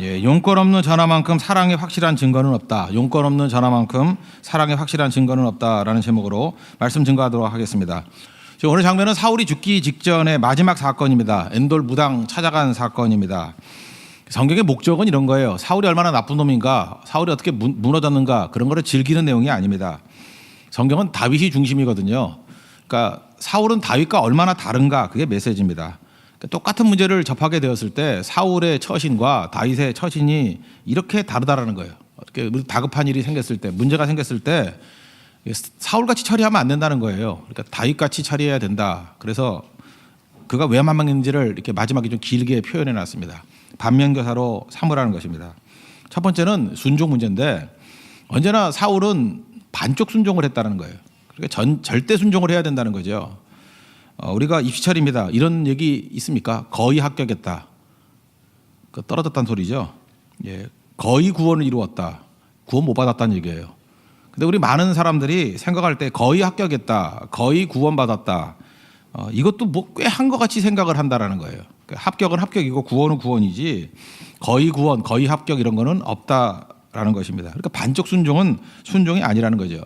예, 용건 없는 전화만큼 사랑의 확실한 증거는 없다. 용건 없는 전화만큼 사랑의 확실한 증거는 없다라는 제목으로 말씀 증거하도록 하겠습니다. 오늘 장면은 사울이 죽기 직전의 마지막 사건입니다. 엔돌 무당 찾아간 사건입니다. 성경의 목적은 이런 거예요. 사울이 얼마나 나쁜 놈인가, 사울이 어떻게 무너졌는가, 그런 거를 즐기는 내용이 아닙니다. 성경은 다윗이 중심이거든요. 그러니까 사울은 다윗과 얼마나 다른가, 그게 메시지입니다. 똑같은 문제를 접하게 되었을 때 사울의 처신과 다윗의 처신이 이렇게 다르다라는 거예요. 이렇게 다급한 일이 생겼을 때, 문제가 생겼을 때 사울같이 처리하면 안 된다는 거예요. 그러니까 다윗같이 처리해야 된다. 그래서 그가 왜 만망했는지를 이렇게 마지막에 좀 길게 표현해 놨습니다. 반면교사로 삼으라는 것입니다. 첫 번째는 순종 문제인데, 언제나 사울은 반쪽 순종을 했다는 거예요. 그러니까 절대 순종을 해야 된다는 거죠. 우리가 입시철입니다. 이런 얘기 있습니까? 거의 합격했다. 떨어졌다는 소리죠. 예, 거의 구원을 이루었다. 구원 못 받았다는 얘기예요. 근데 우리 많은 사람들이 생각할 때 거의 합격했다, 거의 구원 받았다, 이것도 뭐 꽤 한 것 같이 생각을 한다라는 거예요. 합격은 합격이고 구원은 구원이지 거의 구원, 거의 합격 이런 거는 없다라는 것입니다. 그러니까 반쪽 순종은 순종이 아니라는 거죠.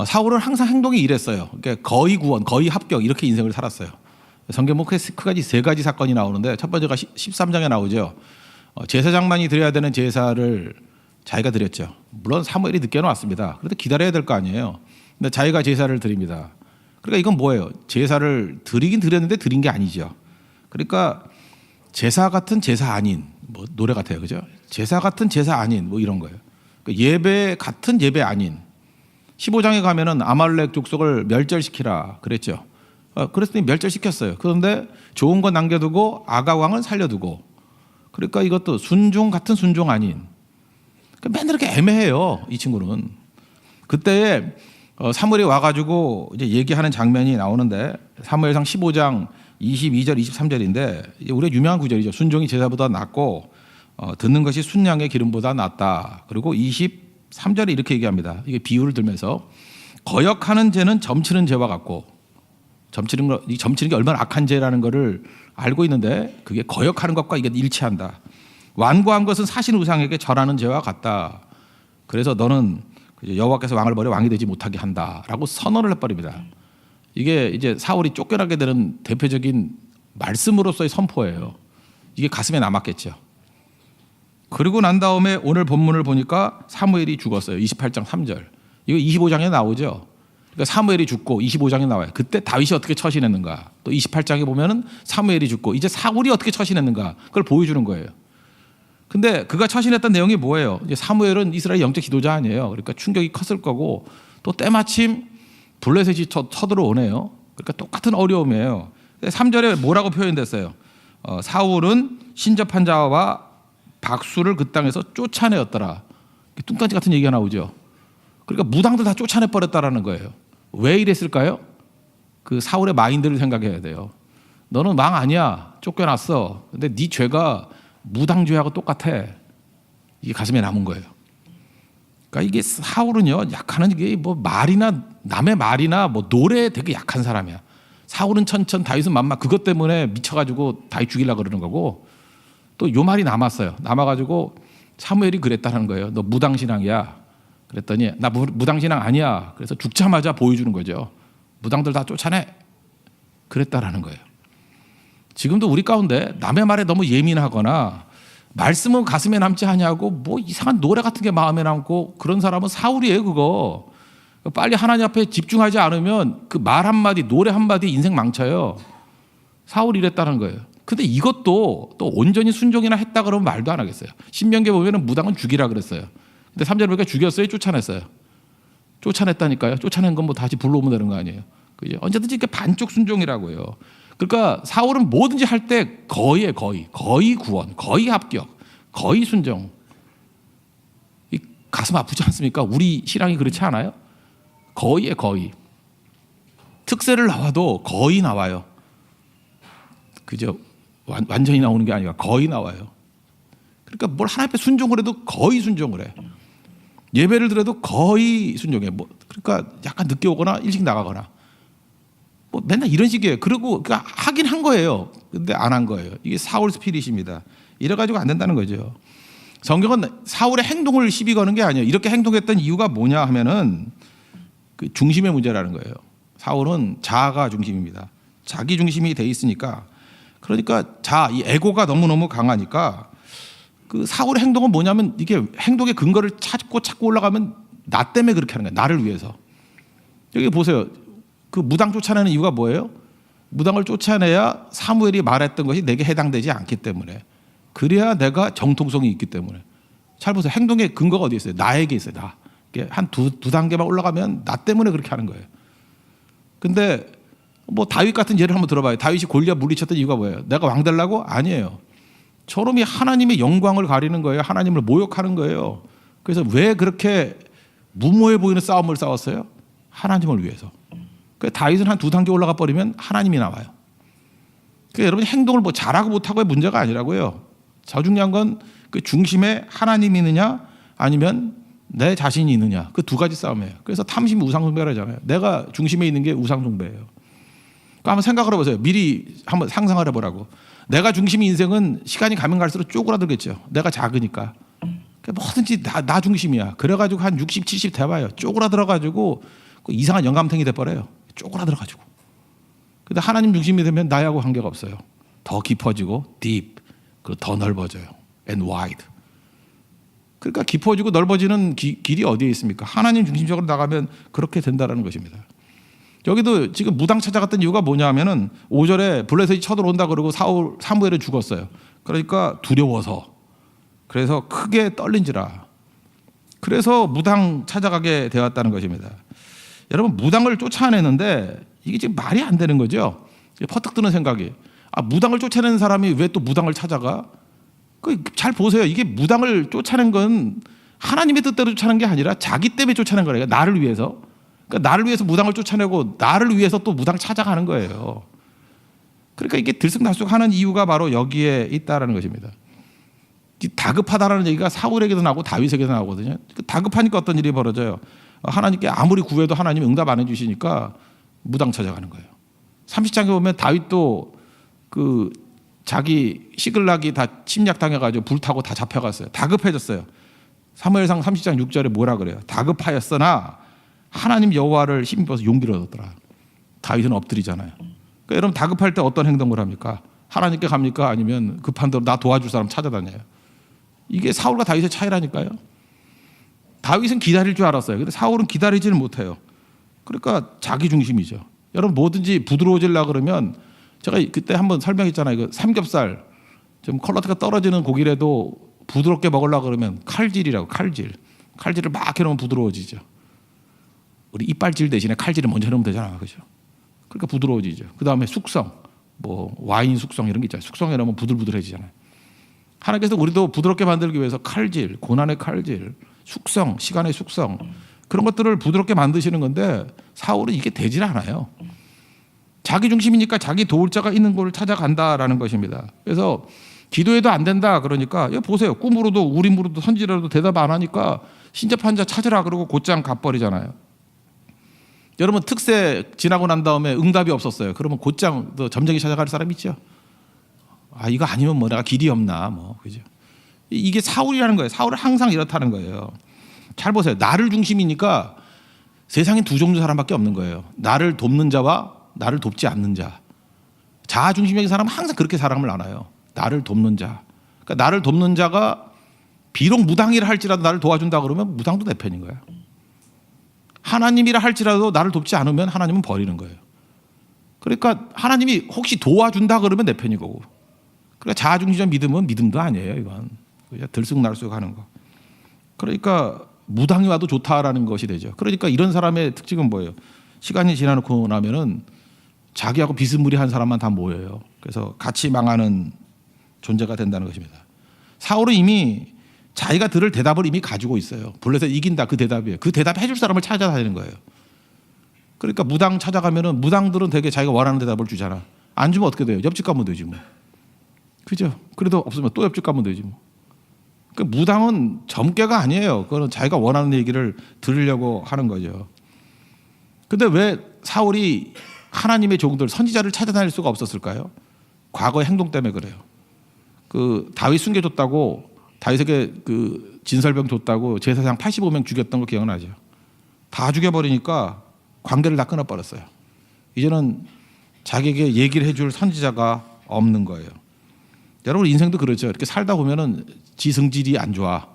사울은 항상 행동이 이랬어요. 그러니까 거의 구원, 거의 합격 이렇게 인생을 살았어요. 성경 뭐 크게 세 가지 사건이 나오는데, 첫 번째가 13장에 나오죠. 제사장만이 드려야 되는 제사를 자기가 드렸죠. 물론 사무엘이 늦게는 왔습니다. 그래도 기다려야 될 거 아니에요. 근데 자기가 제사를 드립니다. 그러니까 이건 뭐예요? 제사를 드리긴 드렸는데 드린 게 아니죠. 그러니까 제사 같은 제사 아닌, 뭐 노래 같아요, 그죠? 제사 같은 제사 아닌, 뭐 이런 거예요. 그러니까 예배 같은 예배 아닌. 15장에 가면은 아말렉 족속을 멸절시키라 그랬죠. 그랬더니 멸절시켰어요. 그런데 좋은 건 남겨두고 아가 왕은 살려두고. 그러니까 이것도 순종 같은 순종 아닌. 맨날 이렇게 애매해요, 이 친구는. 그때 사무엘이 와가지고 이제 얘기하는 장면이 나오는데, 사무엘상 15장 22절 23절인데 우리가 유명한 구절이죠. 순종이 제사보다 낫고 듣는 것이 순양의 기름보다 낫다. 그리고 23절에 이렇게 얘기합니다. 이게 비유를 들면서, 거역하는 죄는 점치는 죄와 같고, 점치는 게 얼마나 악한 죄라는 것을 알고 있는데 그게 거역하는 것과 이게 일치한다. 완고한 것은 사신 우상에게 절하는 죄와 같다. 그래서 너는 여호와께서 왕을 버려 왕이 되지 못하게 한다라고 선언을 해버립니다. 이게 이제 사울이 쫓겨나게 되는 대표적인 말씀으로서의 선포예요. 이게 가슴에 남았겠죠. 그리고 난 다음에 오늘 본문을 보니까 사무엘이 죽었어요. 28장 3절. 이거 25장에 나오죠. 그러니까 사무엘이 죽고 25장에 나와요. 그때 다윗이 어떻게 처신했는가. 또 28장에 보면은 사무엘이 죽고 이제 사울이 어떻게 처신했는가. 그걸 보여주는 거예요. 근데 그가 처신했던 내용이 뭐예요? 이제 사무엘은 이스라엘 영적 지도자 아니에요. 그러니까 충격이 컸을 거고, 또 때마침 블레셋이 쳐들어오네요. 그러니까 똑같은 어려움이에요. 3절에 뭐라고 표현됐어요? 사울은 신접한 자와 박수를 그 땅에서 쫓아내었더라. 뚱딴지 같은 얘기가 나오죠. 그러니까 무당들 다 쫓아내버렸다라는 거예요. 왜 이랬을까요? 그 사울의 마인드를 생각해야 돼요. 너는 왕 아니야. 쫓겨났어. 근데 네 죄가 무당죄하고 똑같아. 이게 가슴에 남은 거예요. 그러니까 이게 사울은요, 약하는 게 뭐 말이나 남의 말이나 뭐 노래에 되게 약한 사람이야. 사울은 천천, 다윗은 만만. 그것 때문에 미쳐가지고 다윗 죽이려고 그러는 거고, 또 요 말이 남았어요. 남아가지고 사무엘이 그랬다는 거예요. 너 무당신앙이야. 그랬더니 나 무당신앙 아니야. 그래서 죽자마자 보여주는 거죠. 무당들 다 쫓아내. 그랬다라는 거예요. 지금도 우리 가운데 남의 말에 너무 예민하거나 말씀은 가슴에 남지 않냐고 뭐 이상한 노래 같은 게 마음에 남고, 그런 사람은 사울이에요. 그거 빨리 하나님 앞에 집중하지 않으면 그 말 한마디, 노래 한마디 인생 망쳐요. 사울이 이랬다는 거예요. 근데 이것도 또 온전히 순종이나 했다 그러면 말도 안 하겠어요. 신명기에 보면은 무당은 죽이라 그랬어요. 근데 3절 보니까 죽였어요? 쫓아냈어요? 쫓아냈다니까요. 쫓아낸 건 뭐 다시 불러오면 되는 거 아니에요. 그죠? 언제든지 이렇게 반쪽 순종이라고요. 그러니까 사울은 뭐든지 할 때 거의 구원, 거의 합격, 거의 순종. 가슴 아프지 않습니까? 우리 신앙이 그렇지 않아요? 거의. 특세를 나와도 거의 나와요. 그죠? 완전히 나오는 게 아니라 거의 나와요. 그러니까 뭘 하나님 앞에 순종을 해도 거의 순종을 해. 예배를 드려도 거의 순종해. 뭐 그러니까 약간 늦게 오거나 일찍 나가거나. 뭐 맨날 이런 식이에요. 그리고 하긴 한 거예요. 근데 안 한 거예요. 이게 사울 스피릿입니다. 이래가지고 안 된다는 거죠. 성경은 사울의 행동을 시비 거는 게 아니에요. 이렇게 행동했던 이유가 뭐냐 하면은 그 중심의 문제라는 거예요. 사울은 자아가 중심입니다. 자기 중심이 돼 있으니까, 그러니까 이 에고가 너무너무 강하니까 그 사울의 행동은 뭐냐면 이게 행동의 근거를 찾고 올라가면 나 때문에 그렇게 하는 거예요. 나를 위해서. 여기 보세요. 그 무당 쫓아내는 이유가 뭐예요? 무당을 쫓아내야 사무엘이 말했던 것이 내게 해당되지 않기 때문에, 그래야 내가 정통성이 있기 때문에. 잘 보세요. 행동의 근거가 어디 있어요? 나에게 있어요. 나. 한 두 단계만 올라가면 나 때문에 그렇게 하는 거예요. 근데 뭐 다윗 같은 예를 한번 들어봐요. 다윗이 골리앗 물리쳤던 이유가 뭐예요? 내가 왕 되려고? 아니에요. 저놈이 하나님의 영광을 가리는 거예요. 하나님을 모욕하는 거예요. 그래서 왜 그렇게 무모해 보이는 싸움을 싸웠어요? 하나님을 위해서. 그래서 다윗은 한 두 단계 올라가 버리면 하나님이 나와요. 그러니까 여러분이 행동을 뭐 잘하고 못하고의 문제가 아니라고요. 더 중요한 건 그 중심에 하나님이 있느냐 아니면 내 자신이 있느냐, 그 두 가지 싸움이에요. 그래서 탐심이 우상숭배라잖아요. 내가 중심에 있는 게 우상숭배예요. 그러니까 한번 생각을 해보세요. 미리 한번 상상을 해보라고. 내가 중심인 인생은 시간이 가면 갈수록 쪼그라들겠죠. 내가 작으니까. 그러니까 뭐든지 나 중심이야. 그래가지고 한 60, 70 돼봐요. 쪼그라들어가지고 이상한 영감탱이 돼버려요. 쪼그라들어가지고. 근데 하나님 중심이 되면 나하고 관계가 없어요. 더 깊어지고 deep, 그리고 더 넓어져요. and wide. 그러니까 깊어지고 넓어지는 길이 어디에 있습니까? 하나님 중심적으로 나가면 그렇게 된다는 것입니다. 여기도 지금 무당 찾아갔던 이유가 뭐냐면은 5절에 블레셋이 쳐들어온다 그러고 사무엘은 죽었어요. 그러니까 두려워서, 그래서 크게 떨린지라, 그래서 무당 찾아가게 되었다는 것입니다. 여러분, 무당을 쫓아내는데 이게 지금 말이 안 되는 거죠. 퍼뜩 드는 생각이, 무당을 쫓아내는 사람이 왜 또 무당을 찾아가? 잘 보세요. 이게 무당을 쫓아낸 건 하나님의 뜻대로 쫓아낸 게 아니라 자기 때문에 쫓아낸 거예요. 나를 위해서. 그러니까 나를 위해서 무당을 쫓아내고 나를 위해서 또 무당 찾아가는 거예요. 그러니까 이게 들쑥날쑥하는 이유가 바로 여기에 있다라는 것입니다. 다급하다라는 얘기가 사울에게도 나오고 다윗에게도 나오거든요. 다급하니까 어떤 일이 벌어져요. 하나님께 아무리 구해도 하나님이 응답 안 해주시니까 무당 찾아가는 거예요. 30장에 보면 다윗도 자기 시글락이 다 침략당해가지고 불타고 다 잡혀갔어요. 다급해졌어요. 사무엘상 30장 6절에 뭐라 그래요? 다급하였으나 하나님 여호와를 힘입어서 용기를 얻었더라. 다윗은 엎드리잖아요. 그러니까 여러분, 다급할 때 어떤 행동을 합니까? 하나님께 갑니까? 아니면 급한 대로 나 도와줄 사람 찾아다녀요? 이게 사울과 다윗의 차이라니까요. 다윗은 기다릴 줄 알았어요. 근데 사울은 기다리지는 못해요. 그러니까 자기 중심이죠. 여러분, 뭐든지 부드러워지려고 그러면, 제가 그때 한번 설명했잖아요. 삼겹살 좀 퀄리티가 떨어지는 고기라도 부드럽게 먹으려고 그러면 칼질이라고, 칼질을 막 해놓으면 부드러워지죠. 우리 이빨질 대신에 칼질을 먼저 해놓으면 되잖아요. 그죠? 그러니까 부드러워지죠. 그 다음에 숙성, 뭐 와인 숙성 이런 게 있잖아요. 숙성해 놓으면 부들부들해지잖아요. 하나님께서 우리도 부드럽게 만들기 위해서 칼질, 고난의 칼질, 숙성, 시간의 숙성, 그런 것들을 부드럽게 만드시는 건데, 사울은 이게 되질 않아요. 자기 중심이니까 자기 도울 자가 있는 곳을 찾아간다라는 것입니다. 그래서 기도해도 안 된다 그러니까, 보세요. 꿈으로도 우림으로도 선지라도 대답 안 하니까 신접한 자 찾으라 그러고 곧장 가버리잖아요. 여러분, 특세 지나고 난 다음에 응답이 없었어요. 그러면 곧장 또 점쟁이 찾아갈 사람 있죠. 이거 아니면 뭐 내가 길이 없나, 뭐, 그죠? 이게 사울이라는 거예요. 사울은 항상 이렇다는 거예요. 잘 보세요. 나를 중심이니까 세상에 두 종류 사람밖에 없는 거예요. 나를 돕는 자와 나를 돕지 않는 자. 자아 중심적인 사람은 항상 그렇게 사람을 나눠요. 나를 돕는 자. 그러니까 나를 돕는 자가 비록 무당이라 할지라도 나를 도와준다 그러면 무당도 내 편인 거야. 하나님이라 할지라도 나를 돕지 않으면 하나님은 버리는 거예요. 그러니까 하나님이 혹시 도와준다 그러면 내 편인 거고. 그러니까 자아 중심적 믿음은 믿음도 아니에요. 이건 들쑥날쑥 하는 거. 그러니까 무당이 와도 좋다라는 것이 되죠. 그러니까 이런 사람의 특징은 뭐예요? 시간이 지나놓고 나면은 자기하고 비스무리한 사람만 다 모여요. 그래서 같이 망하는 존재가 된다는 것입니다. 사울은 이미 자기가 들을 대답을 이미 가지고 있어요. 블레셋 이긴다, 그 대답이에요. 그 대답 해줄 사람을 찾아다니는 거예요. 그러니까 무당 찾아가면은 무당들은 되게 자기가 원하는 대답을 주잖아. 안 주면 어떻게 돼요? 옆집 가면 되지 뭐. 그죠? 그래도 없으면 또 옆집 가면 되지 뭐. 그러니까 무당은 점괘가 아니에요. 그거는 자기가 원하는 얘기를 들으려고 하는 거죠. 근데 왜 사울이 하나님의 종들, 선지자를 찾아다닐 수가 없었을까요? 과거의 행동 때문에 그래요. 다윗 숨겨줬다고 다윗에게 그 진설병 줬다고 제사장 85명 죽였던 거 기억나죠? 다 죽여버리니까 관계를 다 끊어버렸어요. 이제는 자기에게 얘기를 해줄 선지자가 없는 거예요. 여러분 인생도 그렇죠. 이렇게 살다 보면은 지성질이 안 좋아.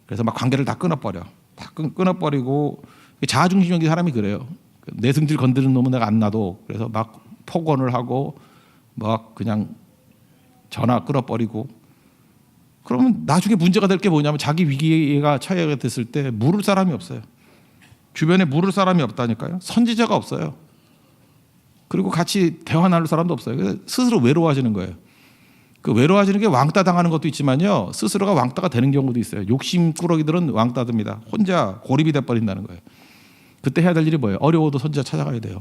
그래서 막 관계를 다 끊어버려. 다 끊어버리고 자아중심적인 사람이 그래요. 내 성질 건드리는 놈은 내가 안 놔도 그래서 막 폭언을 하고 막 그냥 전화 끊어버리고 그러면 나중에 문제가 될 게 뭐냐면 자기 위기가 처해가 됐을 때 물을 사람이 없어요. 주변에 물을 사람이 없다니까요. 선지자가 없어요. 그리고 같이 대화 나눌 사람도 없어요. 그래서 스스로 외로워지는 거예요. 그 외로워지는 게 왕따 당하는 것도 있지만요. 스스로가 왕따가 되는 경우도 있어요. 욕심꾸러기들은 왕따됩니다. 혼자 고립이 돼버린다는 거예요. 그때 해야 될 일이 뭐예요? 어려워도 선지자 찾아가야 돼요.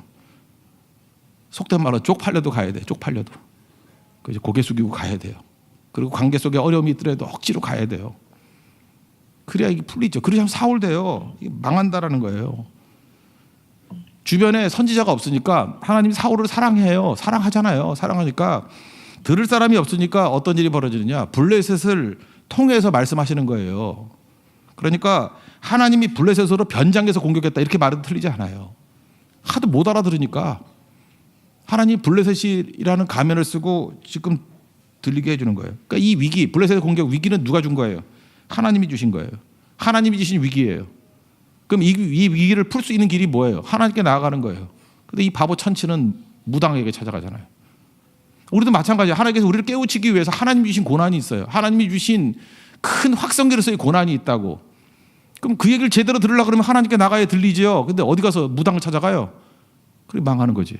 속된 말로 쪽팔려도 가야 돼요. 쪽팔려도. 그래서 고개 숙이고 가야 돼요. 그리고 관계 속에 어려움이 있더라도 억지로 가야 돼요. 그래야 이게 풀리죠. 그러지 사울 돼요. 이게 망한다라는 거예요. 주변에 선지자가 없으니까 하나님이 사울을 사랑해요. 사랑하잖아요. 사랑하니까 들을 사람이 없으니까 어떤 일이 벌어지느냐. 블레셋을 통해서 말씀하시는 거예요. 그러니까 하나님이 블레셋으로 변장해서 공격했다 이렇게 말은 틀리지 않아요. 하도 못 알아들으니까 하나님 블레셋이라는 가면을 쓰고 지금 들리게 해주는 거예요. 그러니까 이 위기, 블레셋 공격 위기는 누가 준 거예요? 하나님이 주신 거예요. 하나님이 주신 위기예요. 그럼 이 위기를 풀 수 있는 길이 뭐예요? 하나님께 나아가는 거예요. 근데 이 바보 천치는 무당에게 찾아가잖아요. 우리도 마찬가지예요. 하나님께서 우리를 깨우치기 위해서 하나님이 주신 고난이 있어요. 하나님이 주신 큰 확성기로서의 고난이 있다고. 그럼 그 얘기를 제대로 들으려고 그러면 하나님께 나가야 들리죠. 근데 어디 가서 무당을 찾아가요? 그래 망하는 거지.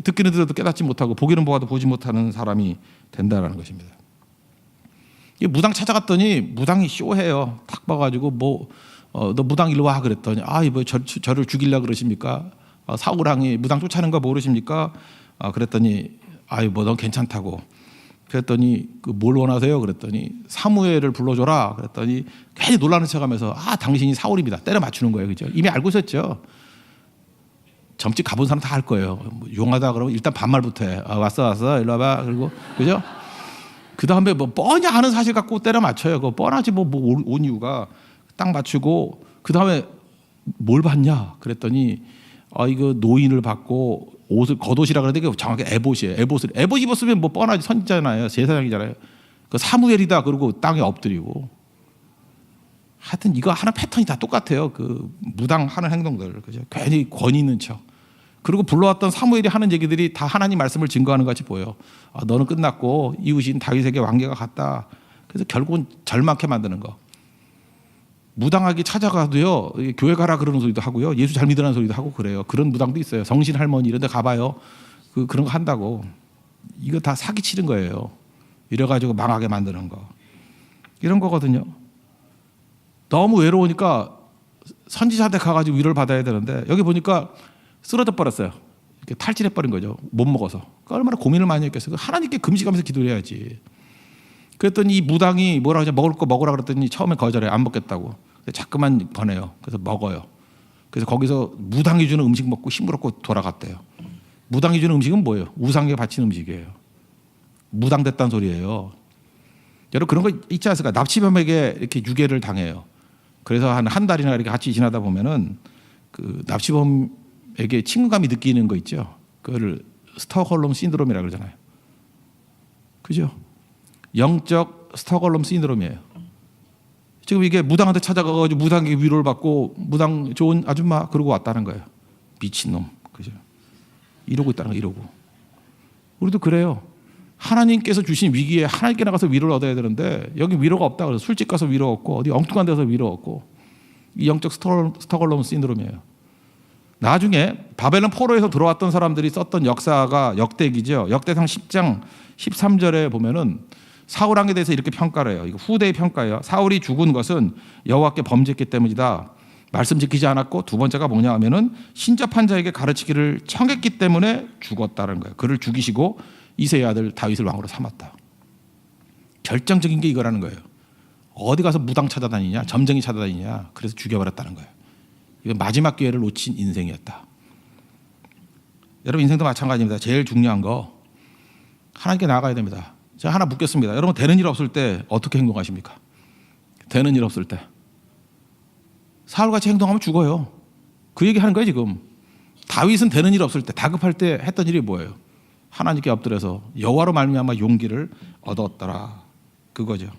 듣기는 들어도 깨닫지 못하고 보기는 보아도 보지 못하는 사람이 된다는 것입니다. 무당 찾아갔더니 무당이 쇼해요. 탁 봐가지고 너 무당 일로 와 그랬더니 뭐 저를 죽이려고 그러십니까? 사울왕이 무당 쫓아내는 거 모르십니까? 그랬더니 너 괜찮다고. 그랬더니 뭘 원하세요? 그랬더니 사무엘을 불러줘라. 그랬더니 괜히 놀라는 척하면서 당신이 사울입니다. 때려 맞추는 거예요, 그죠? 이미 알고 있었죠. 점집 가본 사람 다 알 거예요. 용하다 그러면 일단 반말부터 해. 왔어 일로 와봐. 그리고 그죠? 그 다음에 뻔히 아는 사실 갖고 때려 맞춰요. 그거 뻔하지 온 이유가 딱 맞추고 그 다음에 뭘 봤냐? 그랬더니 이거 노인을 받고 옷을 겉옷이라 그러는데 정확히 에봇이에요. 에봇 입었으면 뻔하지 선지자잖아요. 제사장이잖아요. 그 사무엘이다 그러고 땅에 엎드리고. 하여튼 이거 하는 패턴이 다 똑같아요. 그 무당 하는 행동들. 그죠? 괜히 권위 있는 척. 그리고 불러왔던 사무엘이 하는 얘기들이 다 하나님 말씀을 증거하는 것 같이 보여. 너는 끝났고 이웃인 다윗에게 왕계가 갔다. 그래서 결국은 절망케 만드는 거. 무당하게 찾아가도요. 교회 가라 그러는 소리도 하고요. 예수 잘 믿으라는 소리도 하고 그래요. 그런 무당도 있어요. 성신 할머니 이런 데 가봐요. 그런 거 한다고. 이거 다 사기치는 거예요. 이래가지고 망하게 만드는 거. 이런 거거든요. 너무 외로우니까 선지자한테 가가지고 위로를 받아야 되는데 여기 보니까 쓰러져 버렸어요. 이렇게 탈진해 버린 거죠. 못 먹어서. 그러니까 얼마나 고민을 많이 했겠어요. 하나님께 금식하면서 기도를 해야지. 그랬더니 이 무당이 뭐라 하냐 먹을 거 먹으라 그랬더니 처음에 거절해. 안 먹겠다고. 자꾸만 보내요. 그래서 먹어요. 그래서 거기서 무당이 주는 음식 먹고 힘을 얻고 돌아갔대요. 무당이 주는 음식은 뭐예요? 우상에게 바치는 음식이에요. 무당됐다는 소리예요. 여러분 그런 거 있지 않습니까? 납치범에게 이렇게 유괴를 당해요. 그래서 한 달이나 이렇게 같이 지나다 보면은 그 납치범에게 친근감이 느끼는 거 있죠. 그거를 스톡홀름 신드롬이라고 그러잖아요. 그죠? 영적 스톡홀름 신드롬이에요. 지금 이게 무당한테 찾아가가지고 무당에게 위로를 받고 무당 좋은 아줌마 그러고 왔다는 거예요. 미친놈. 그죠? 이러고 있다는 거예요. 이러고. 우리도 그래요. 하나님께서 주신 위기에 하나님께 나가서 위로를 얻어야 되는데 여기 위로가 없다 그래서 술집 가서 위로 얻고 어디 엉뚱한 데서 위로 얻고 이 영적 스톡홀름 신드롬이에요. 나중에 바벨론 포로에서 들어왔던 사람들이 썼던 역사가 역대기죠. 역대상 10장 13절에 보면은 사울 왕에 대해서 이렇게 평가를 해요. 이거 후대의 평가예요. 사울이 죽은 것은 여호와께 범죄했기 때문이다. 말씀 지키지 않았고 두 번째가 뭐냐 하면은 신접한 자에게 가르치기를 청했기 때문에 죽었다는 거예요. 그를 죽이시고 이새의 아들 다윗을 왕으로 삼았다. 결정적인 게 이거라는 거예요. 어디 가서 무당 찾아다니냐, 점쟁이 찾아다니냐, 그래서 죽여버렸다는 거예요. 이건 마지막 기회를 놓친 인생이었다. 여러분 인생도 마찬가지입니다. 제일 중요한 거 하나님께 나아가야 됩니다. 제가 하나 묻겠습니다. 여러분 되는 일 없을 때 어떻게 행동하십니까? 되는 일 없을 때 사울같이 행동하면 죽어요. 그 얘기하는 거예요 지금. 다윗은 되는 일 없을 때 다급할 때 했던 일이 뭐예요? 하나님께 엎드려서 여호와로 말미암아 용기를 얻었더라. 그거죠.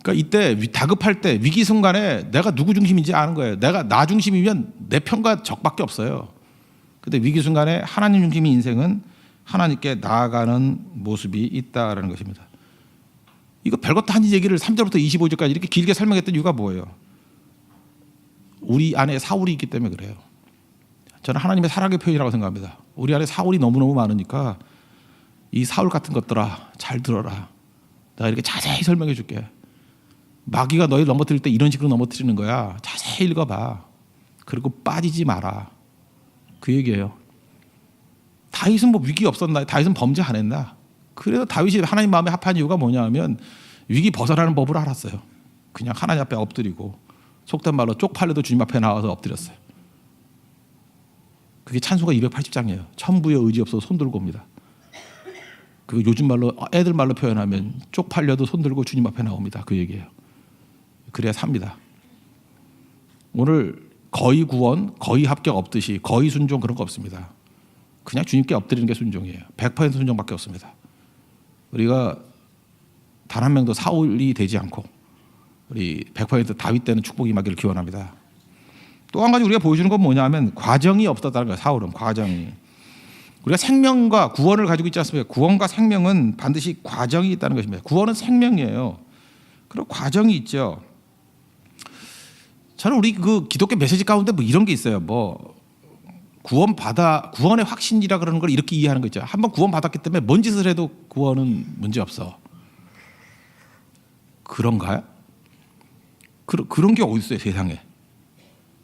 그러니까 이때 다급할 때 위기 순간에 내가 누구 중심인지 아는 거예요. 내가 나 중심이면 내 편과 적밖에 없어요. 근데 위기 순간에 하나님 중심인 인생은 하나님께 나아가는 모습이 있다라는 것입니다. 이거 별것도 아닌 얘기를 3절부터 25절까지 이렇게 길게 설명했던 이유가 뭐예요? 우리 안에 사울이 있기 때문에 그래요. 저는 하나님의 사랑의 표현이라고 생각합니다. 우리 안에 사울이 너무너무 많으니까 이 사울 같은 것들아 잘 들어라. 내가 이렇게 자세히 설명해 줄게. 마귀가 너희를 넘어뜨릴 때 이런 식으로 넘어뜨리는 거야. 자세히 읽어봐. 그리고 빠지지 마라. 그 얘기예요. 다윗은 뭐 위기 없었나? 다윗은 범죄 안 했나? 그래서 다윗이 하나님 마음에 합한 이유가 뭐냐 하면 위기 벗어나는 법을 알았어요. 그냥 하나님 앞에 엎드리고 속된 말로 쪽팔려도 주님 앞에 나와서 엎드렸어요. 그게 찬송가 280장이에요. 천부의 의지 없어서 손 들고 옵니다. 그 요즘 말로 애들 말로 표현하면 쪽팔려도 손 들고 주님 앞에 나옵니다. 그 얘기예요. 그래야 삽니다. 오늘 거의 구원, 거의 합격 없듯이 거의 순종 그런 거 없습니다. 그냥 주님께 엎드리는 게 순종이에요. 100% 순종밖에 없습니다. 우리가 단 한 명도 사울이 되지 않고 우리 100% 다윗 되는 축복이 임하기를 기원합니다. 또 한 가지 우리가 보여주는 건 뭐냐면 과정이 없었다는 거예요. 사울은 과정이. 우리가 생명과 구원을 가지고 있지 않습니까? 구원과 생명은 반드시 과정이 있다는 것입니다. 구원은 생명이에요. 그리고 과정이 있죠. 저는 우리 그 기독교 메시지 가운데 뭐 이런 게 있어요. 뭐 구원의 확신이라 그러는 걸 이렇게 이해하는 거 있죠. 한번 구원 받았기 때문에 뭔 짓을 해도 구원은 문제 없어. 그런가요? 그런 게 어디 있어요, 세상에?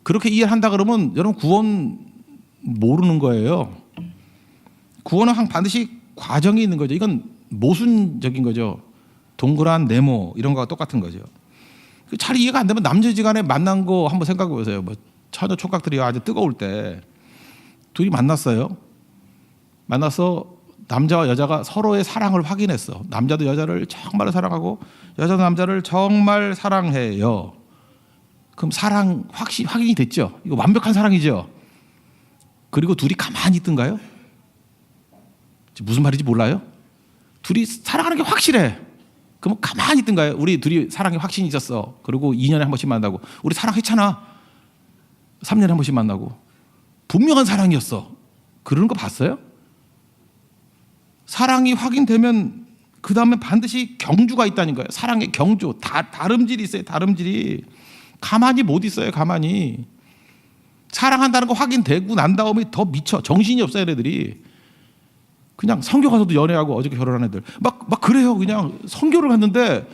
그렇게 이해한다 그러면 여러분 구원 모르는 거예요. 구원은 반드시 과정이 있는 거죠. 이건 모순적인 거죠. 동그란 네모 이런 거와 똑같은 거죠. 잘 이해가 안 되면 남녀지간에 만난 거 한번 생각해 보세요. 뭐 처녀 총각들이 아주 뜨거울 때 둘이 만났어요. 만나서 남자와 여자가 서로의 사랑을 확인했어. 남자도 여자를 정말 사랑하고 여자도 남자를 정말 사랑해요. 그럼 사랑 확인이 됐죠. 이거 완벽한 사랑이죠. 그리고 둘이 가만히 있던가요? 무슨 말인지 몰라요? 둘이 사랑하는 게 확실해. 그럼 가만히 있던가요? 우리 둘이 사랑에 확신이 있었어. 그리고 2년에 한 번씩 만나고 우리 사랑했잖아. 3년에 한 번씩 만나고 분명한 사랑이었어. 그러는 거 봤어요? 사랑이 확인되면 그 다음에 반드시 경주가 있다는 거예요. 사랑의 경주. 다름질이 있어요. 다름질이. 가만히 못 있어요. 가만히. 사랑한다는 거 확인되고 난 다음에 더 미쳐. 정신이 없어요. 애들이. 그냥 성교 가서도 연애하고 어저께 결혼한 애들. 막 그래요. 그냥 성교를 갔는데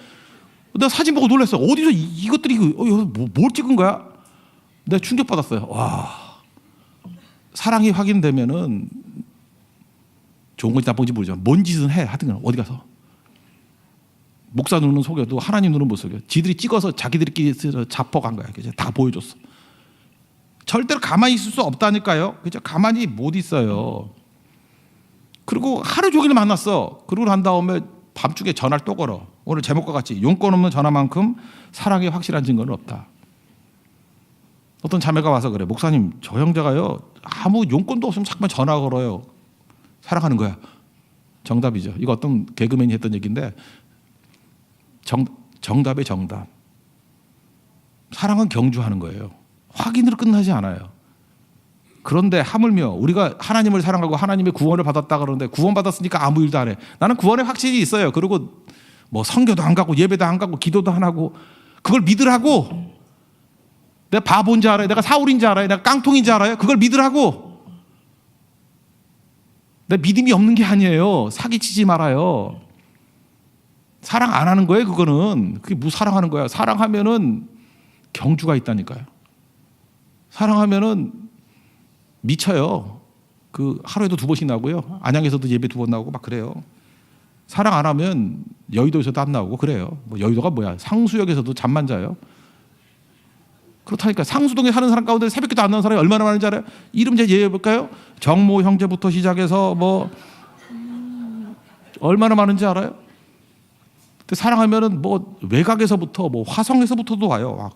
내가 사진 보고 놀랐어. 어디서 이것들이 뭘 찍은 거야? 내가 충격받았어요. 와. 사랑이 확인되면은 좋은 건지 나쁜지 모르지만 뭔 짓은 해. 하여튼 어디 가서. 목사 눈은 속여도 하나님 눈은 못 속여. 지들이 찍어서 자기들끼리 자퍼간 거야. 그죠? 다 보여줬어. 절대로 가만히 있을 수 없다니까요. 그죠? 가만히 못 있어요. 그리고 하루 종일 만났어. 그러고 난 다음에 밤중에 전화를 또 걸어. 오늘 제목과 같이 용건 없는 전화만큼 사랑의 확실한 증거는 없다. 어떤 자매가 와서 그래. 목사님, 저 형제가요 아무 용건도 없으면 자꾸만 전화 걸어요. 사랑하는 거야. 정답이죠. 이거 어떤 개그맨이 했던 얘기인데 정답의 정답. 사랑은 경주하는 거예요. 확인으로 끝나지 않아요. 그런데 하물며 우리가 하나님을 사랑하고 하나님의 구원을 받았다 그러는데 구원 받았으니까 아무 일도 안 해. 나는 구원의 확신이 있어요. 그리고 뭐 성교도 안 가고 예배도 안 가고 기도도 안 하고 그걸 믿으라고. 내가 바보인 줄 알아요. 내가 사울인 줄 알아요. 내가 깡통인 줄 알아요. 그걸 믿으라고. 내 믿음이 없는 게 아니에요. 사기치지 말아요. 사랑 안 하는 거예요. 그거는. 그게 뭐 사랑하는 거야. 사랑하면은 경주가 있다니까요. 사랑하면은 미쳐요. 그 하루에도 2번씩 나오고요. 안양에서도 예배 2번 나오고 막 그래요. 사랑 안 하면 여의도에서도 안 나오고 그래요. 뭐 여의도가 뭐야? 상수역에서도 잠만 자요. 그렇다니까. 상수동에 사는 사람 가운데 새벽기도 안 나오는 사람이 얼마나 많은지 알아요? 이름 제가 예해볼까요? 정모 형제부터 시작해서 뭐 얼마나 많은지 알아요? 근데 사랑하면은 뭐 외곽에서부터 뭐 화성에서부터도 와요.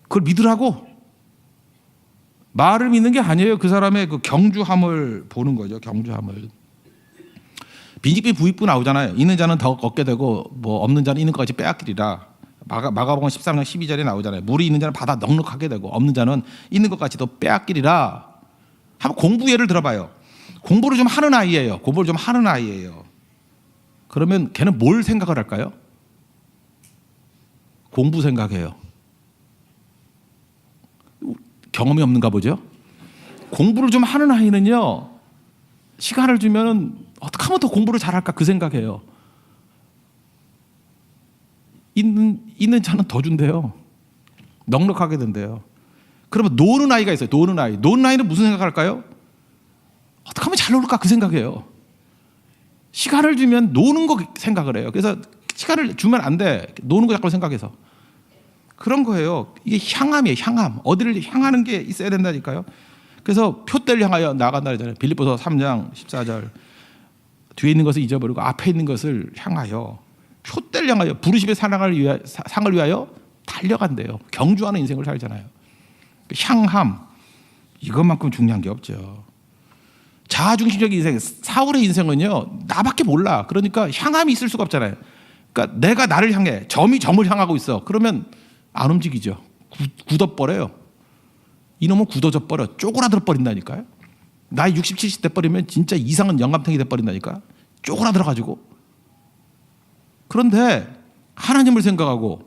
그걸 믿으라고. 말을 믿는 게 아니에요. 그 사람의 그 경주함을 보는 거죠. 경주함을. 빈집이 부익부 나오잖아요. 있는 자는 더 얻게 되고 뭐 없는 자는 있는 것까지 빼앗기리라. 마가복음 13장 12절에 나오잖아요. 물이 있는 자는 바다 넉넉하게 되고 없는 자는 있는 것까지 더 빼앗기리라. 한번 공부 예를 들어봐요. 공부를 좀 하는 아이예요. 공부를 좀 하는 아이예요. 그러면 걔는 뭘 생각을 할까요? 공부 생각해요. 경험이 없는가 보죠. 공부를 좀 하는 아이는요, 시간을 주면 어떻게 하면 더 공부를 잘할까 그 생각해요. 있는 자는 더 준대요. 넉넉하게 된대요. 그러면 노는 아이가 있어요. 노는 아이. 노는 아이는 무슨 생각할까요? 어떻게 하면 잘 놀까 그 생각해요. 시간을 주면 노는 거 생각을 해요. 그래서 시간을 주면 안 돼. 노는 거 자꾸 생각해서. 그런 거예요. 이게 향함이에요. 향함. 어디를 향하는 게 있어야 된다니까요. 그래서 표대를 향하여 나아간다 그러잖아요. 빌립보서 3장 14절. 뒤에 있는 것을 잊어버리고 앞에 있는 것을 향하여 표대를 향하여 부르심의 상을 위하여 달려간대요. 경주하는 인생을 살잖아요. 향함. 이것만큼 중요한 게 없죠. 자아중심적인 인생. 사울의 인생은요, 나밖에 몰라. 그러니까 향함이 있을 수가 없잖아요. 그러니까 내가 나를 향해, 점이 점을 향하고 있어. 그러면 안 움직이죠. 굳어버려요. 이놈은 굳어져 버려. 쪼그라들어 버린다니까요. 나이 60, 70대 버리면 진짜 이상한 영감탱이 돼 버린다니까. 쪼그라들어 가지고. 그런데 하나님을 생각하고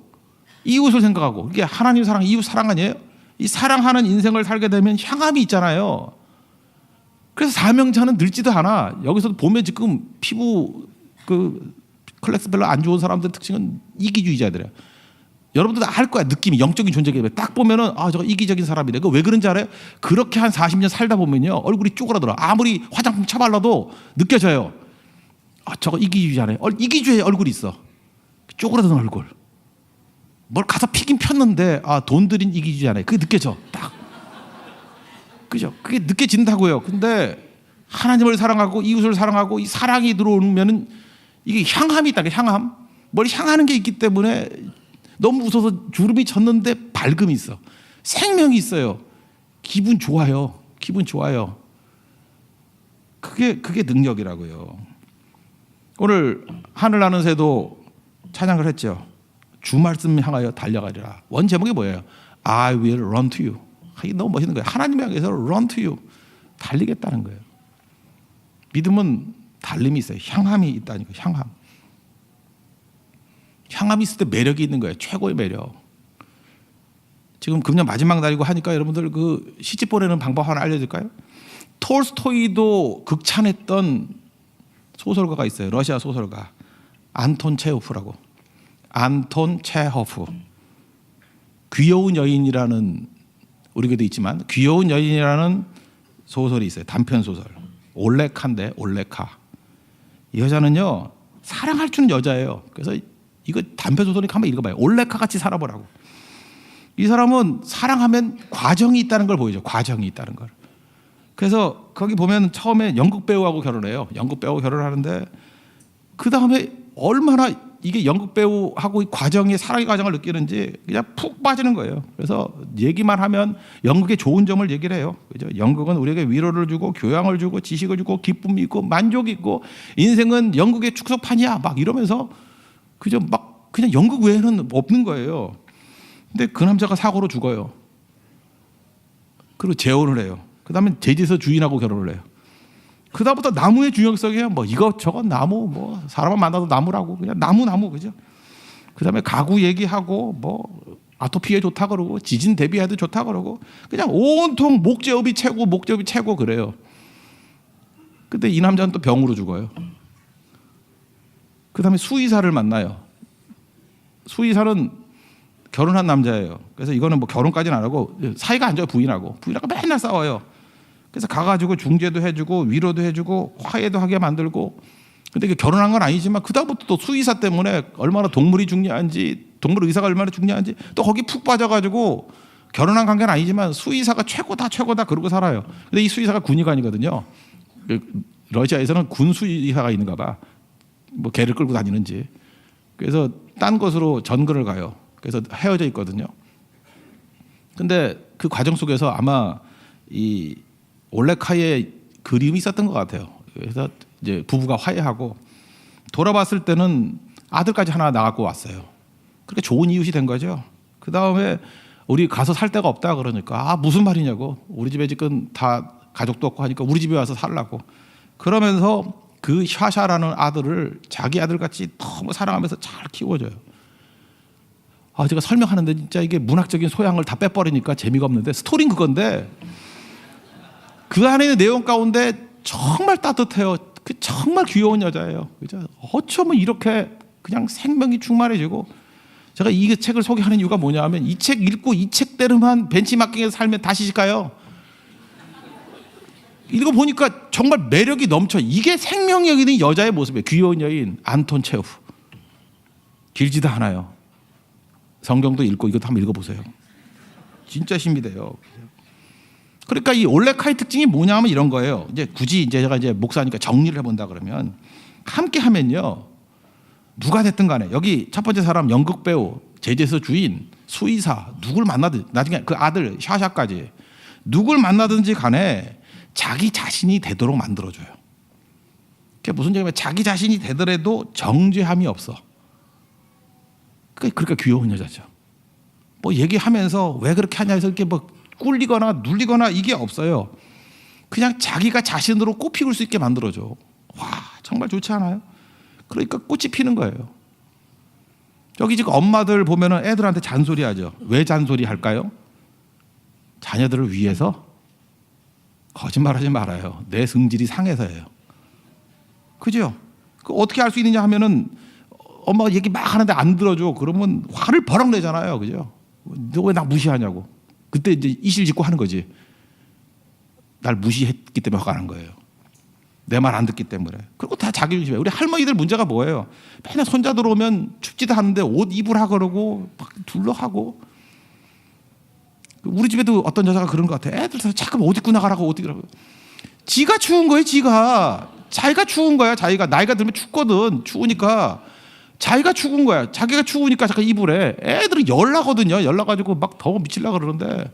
이웃을 생각하고, 이게 하나님 사랑, 이웃 사랑 아니에요? 이 사랑하는 인생을 살게 되면 향함이 있잖아요. 그래서 사명자는 늙지도 않아. 여기서도 보면 지금 피부 클래스 별로 안 좋은 사람들의 특징은 이기주의자들이에요. 여러분들도 알 거야. 느낌이, 영적인 존재이기 때문에 딱 보면은 저거 이기적인 사람이래. 그 왜 그런지 알아요? 그렇게 한 40년 살다 보면요, 얼굴이 쪼그라들어. 아무리 화장품 쳐발라도 느껴져요. 저거 이기주의자네. 이기주의 얼굴이 있어. 쪼그라드는 얼굴. 뭘 가서 피긴 폈는데 돈 들인 이기주의자네. 그게 느껴져. 딱. 그죠? 그게 느껴진다고요. 근데 하나님을 사랑하고 이웃을 사랑하고 이 사랑이 들어오면은 이게 향함이 있다. 향함. 뭘 향하는 게 있기 때문에 너무 웃어서 주름이 졌는데 밝음이 있어. 생명이 있어요. 기분 좋아요. 기분 좋아요. 그게 능력이라고요. 오늘 하늘 나는 새도 찬양을 했죠. 주 말씀 향하여 달려가리라. 원 제목이 뭐예요? I will run to you. 이게 너무 멋있는 거예요. 하나님 향해서 run to you. 달리겠다는 거예요. 믿음은 달림이 있어요. 향함이 있다니까. 향함. 향함이 있을 때 매력이 있는 거예요. 최고의 매력. 지금 금년 마지막 날이고 하니까 여러분들 그 시집 보내는 방법 하나 알려줄까요? 톨스토이도 극찬했던 소설가가 있어요. 러시아 소설가 안톤 체호프라고. 안톤 체호프. 귀여운 여인이라는, 우리에게도 있지만 귀여운 여인이라는 소설이 있어요. 단편 소설. 올레카인데, 올레카. 이 여자는요, 사랑할 줄 여자예요. 그래서 이거 단편 소설이 한번 읽어봐요. 올레카 같이 살아보라고. 이 사람은 사랑하면 과정이 있다는 걸 보여줘. 과정이 있다는 걸. 그래서 거기 보면 처음에 연극 배우하고 결혼해요. 연극 배우하고 결혼하는데 그 다음에 얼마나 이게 연극 배우하고 이 과정의 사랑의 과정을 느끼는지 그냥 푹 빠지는 거예요. 그래서 얘기만 하면 연극의 좋은 점을 얘기를 해요. 그죠? 연극은 우리에게 위로를 주고 교양을 주고 지식을 주고 기쁨이 있고 만족이 있고 인생은 연극의 축소판이야. 막 이러면서 그죠? 막 그냥 연극 외에는 없는 거예요. 근데 그 남자가 사고로 죽어요. 그리고 재혼을 해요. 그 다음에 제지서 주인하고 결혼을 해요. 그 다음부터 나무의 중요성이에요. 뭐 이것저것 나무, 뭐 사람을 만나도 나무라고 그냥 나무 그죠? 그 다음에 가구 얘기하고 뭐 아토피에 좋다 그러고 지진 대비해도 좋다 그러고 그냥 온통 목재업이 최고 그래요. 근데 이 남자는 또 병으로 죽어요. 그 다음에 수의사를 만나요. 수의사는 결혼한 남자예요. 그래서 이거는 뭐 결혼까지는 안 하고 사이가 안 좋아요. 부인하고 맨날 싸워요. 그래서 가가지고 중재도 해주고 위로도 해주고 화해도 하게 만들고. 근데 결혼한 건 아니지만 그 다음부터 또 수의사 때문에 얼마나 동물이 중요한지, 동물 의사가 얼마나 중요한지 또 거기 푹 빠져가지고 결혼한 관계는 아니지만 수의사가 최고다 그러고 살아요. 근데 이 수의사가 군의관이거든요. 러시아에서는 군 수의사가 있는가 봐. 뭐 개를 끌고 다니는지. 그래서 딴 곳으로 전근을 가요. 그래서 헤어져 있거든요. 근데 그 과정 속에서 아마 이 올레카이의 그림이 있었던 것 같아요. 그래서 이제 부부가 화해하고 돌아봤을 때는 아들까지 하나 낳고 왔어요. 그렇게 좋은 이웃이 된 거죠. 그 다음에 우리 가서 살 데가 없다 그러니까 무슨 말이냐고. 우리 집에 지금 다 가족도 없고 하니까 우리 집에 와서 살라고. 그러면서 그 샤샤라는 아들을 자기 아들같이 너무 사랑하면서 잘 키워줘요. 제가 설명하는데 진짜 이게 문학적인 소양을 다 빼버리니까 재미가 없는데 스토리는 그건데 그 안에 있는 내용 가운데 정말 따뜻해요. 정말 귀여운 여자예요. 그죠? 어쩌면 이렇게 그냥 생명이 충만해지고 제가 이 책을 소개하는 이유가 뭐냐면 이 책 읽고 이 책대로만 벤치마킹에서 살면 다 시집가요. 읽어보니까 정말 매력이 넘쳐. 이게 생명력 있는 여자의 모습이에요. 귀여운 여인 안톤 체흐. 길지도 않아요. 성경도 읽고 이것도 한번 읽어보세요. 진짜 힘이 돼요. 그러니까 이 올레카이 특징이 뭐냐면 이런 거예요. 이제 굳이 이제 제가 이제 목사니까 정리를 해본다 그러면 함께 하면요. 누가 됐든 간에 여기 첫 번째 사람 연극 배우, 제재서 주인, 수의사 누굴 만나든 나중에 그 아들 샤샤까지 누굴 만나든지 간에 자기 자신이 되도록 만들어줘요. 그게 무슨 얘기냐면 자기 자신이 되더라도 정죄함이 없어. 그러니까 귀여운 여자죠. 뭐 얘기하면서 왜 그렇게 하냐 해서 이렇게 뭐 꿀리거나 눌리거나 이게 없어요. 그냥 자기가 자신으로 꽃 피울 수 있게 만들어줘. 와, 정말 좋지 않아요? 그러니까 꽃이 피는 거예요. 여기 지금 엄마들 보면은 애들한테 잔소리하죠. 왜 잔소리 할까요? 자녀들을 위해서? 거짓말하지 말아요. 내 성질이 상해서예요. 그죠? 그 어떻게 알 수 있느냐 하면은 엄마가 얘기 막 하는데 안 들어줘. 그러면 화를 버럭 내잖아요. 그죠? 너 왜 나 무시하냐고. 그때 이제 이실직고 하는 거지. 날 무시했기 때문에 화가 난 거예요. 내 말 안 듣기 때문에. 그리고 다 자기 중심이에요. 우리 할머니들 문제가 뭐예요? 맨날 손자 들어오면 춥지도 않은데 옷 입으라 그러고 막 둘러하고. 우리 집에도 어떤 여자가 그런 것 같아. 애들 자꾸 옷 입고 나가라고 옷 입으라고. 지가 추운 거예요. 자기가 추운 거야. 자기가 나이가 들면 춥거든. 추우니까 자기가 추운 거야. 자기가 추우니까 잠깐 입으래. 애들은 열나거든요. 열나가지고 막 더워 미치려고 그러는데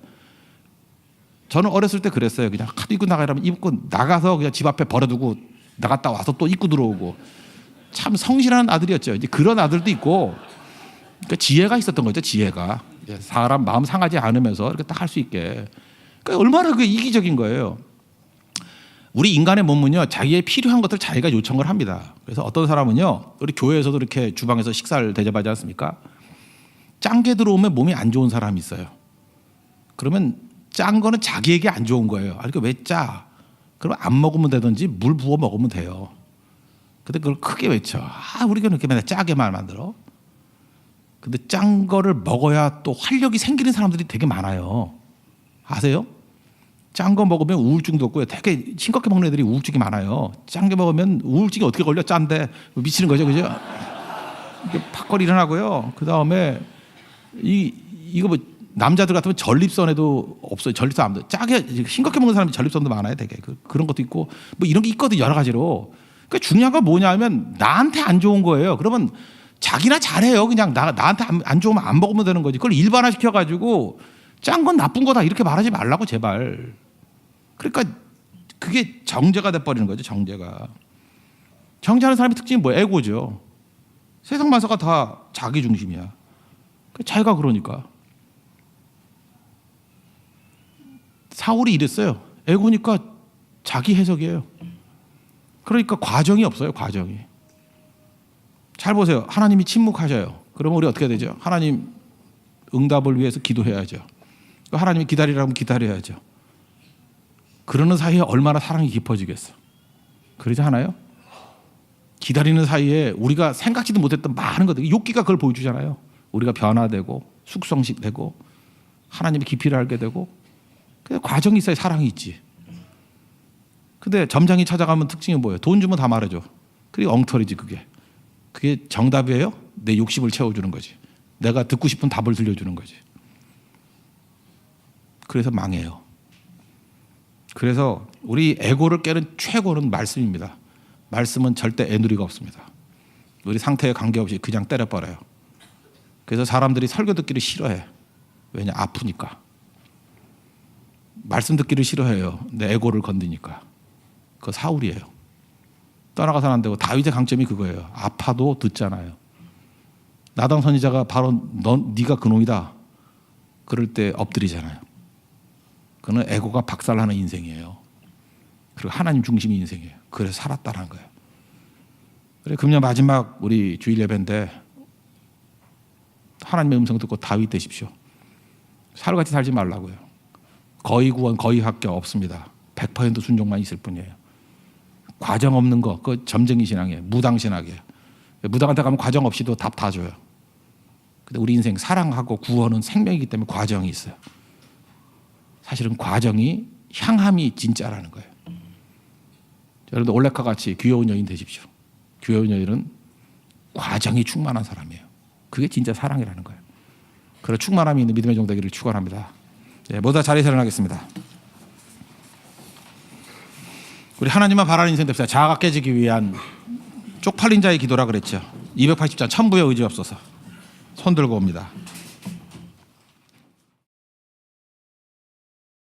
저는 어렸을 때 그랬어요. 그냥 카드 입고 나가라면 입고 나가서 그냥 집 앞에 버려두고 나갔다 와서 또 입고 들어오고. 참 성실한 아들이었죠. 이제 그런 아들도 있고 그러니까 지혜가 있었던 거죠. 지혜가. 사람 마음 상하지 않으면서 이렇게 딱 할 수 있게. 그러니까 얼마나 그게 이기적인 거예요. 우리 인간의 몸은요, 자기의 필요한 것들 자기가 요청을 합니다. 그래서 어떤 사람은요, 우리 교회에서도 이렇게 주방에서 식사를 대접하지 않습니까? 짠 게 들어오면 몸이 안 좋은 사람이 있어요. 그러면 짠 거는 자기에게 안 좋은 거예요. 그러니까 왜 짜? 그럼 안 먹으면 되든지 물 부어 먹으면 돼요. 근데 그걸 크게 외쳐. 우리가 이렇게 맨날 짜게만 만들어. 근데 짠 거를 먹어야 또 활력이 생기는 사람들이 되게 많아요. 아세요? 짠 거 먹으면 우울증도 없고요. 되게 싱겁게 먹는 애들이 우울증이 많아요. 짠 게 먹으면 우울증이 어떻게 걸려? 짠데 미치는 거죠, 그죠? 이게 팍거리 일어나고요. 그 다음에 이거 뭐 남자들 같으면 전립선에도 없어요. 전립선 암도 짜게 싱겁게 먹는 사람이 전립선도 많아요, 되게 그런 것도 있고 뭐 이런 게 있거든 여러 가지로. 그러니까 중요한 건 뭐냐면 나한테 안 좋은 거예요. 그러면 자기나 잘해요. 그냥 나한테 안 좋으면 안 먹으면 되는 거지. 그걸 일반화 시켜가지고 짠 건 나쁜 거다 이렇게 말하지 말라고 제발. 그러니까 그게 정죄가 돼버리는 거죠. 정죄하는 사람의 특징이 뭐예요? 에고죠. 세상 만사가 다 자기 중심이야. 자기가 그러니까. 사울이 이랬어요. 에고니까 자기 해석이에요. 그러니까 과정이 없어요. 과정이. 잘 보세요. 하나님이 침묵하셔요. 그러면 우리 어떻게 되죠? 하나님 응답을 위해서 기도해야죠. 하나님이 기다리라면 기다려야죠. 그러는 사이에 얼마나 사랑이 깊어지겠어. 그러지 않아요? 기다리는 사이에 우리가 생각지도 못했던 많은 것들, 욥기가 그걸 보여주잖아요. 우리가 변화되고 숙성되고 하나님의 깊이를 알게 되고. 과정이 있어야 사랑이 있지. 근데 점장이 찾아가면 특징이 뭐예요? 돈 주면 다 말해줘. 그게 엉터리지 그게. 그게 정답이에요? 내 욕심을 채워주는 거지. 내가 듣고 싶은 답을 들려주는 거지. 그래서 망해요. 그래서 우리 에고를 깨는 최고는 말씀입니다. 말씀은 절대 애누리가 없습니다. 우리 상태에 관계없이 그냥 때려버려요. 그래서 사람들이 설교 듣기를 싫어해. 왜냐? 아프니까. 말씀 듣기를 싫어해요. 내 에고를 건드니까. 그거 사울이에요. 떠나가서는 안 되고 다윗의 강점이 그거예요. 아파도 듣잖아요. 나단 선지자가 바로 네가 그놈이다. 그럴 때 엎드리잖아요. 그는 에고가 박살나는 인생이에요. 그리고 하나님 중심의 인생이에요. 그래서 살았다는 거예요. 그래 금년 마지막 우리 주일 예배인데 하나님의 음성 듣고 다윗 되십시오. 사울같이 살지 말라고요. 거의 구원, 거의 합격 없습니다. 100% 순종만 있을 뿐이에요. 과정 없는 거, 그 점쟁이 신앙이에요. 무당 신학이에요. 무당한테 가면 과정 없이도 답 다 줘요. 근데 우리 인생 사랑하고 구원은 생명이기 때문에 과정이 있어요. 사실은 과정이 향함이 진짜라는 거예요. 여러분들 올레카 같이 귀여운 여인 되십시오. 귀여운 여인은 과정이 충만한 사람이에요. 그게 진짜 사랑이라는 거예요. 그런 충만함이 있는 믿음의 종 되기를 축원합니다. 네, 모두 다 자리에서 일어나겠습니다. 우리 하나님만 바라는 인생 됩시다. 자아가 깨지기 위한 쪽팔린 자의 기도라 그랬죠. 280장 천부의 의지 없어서 손 들고 옵니다.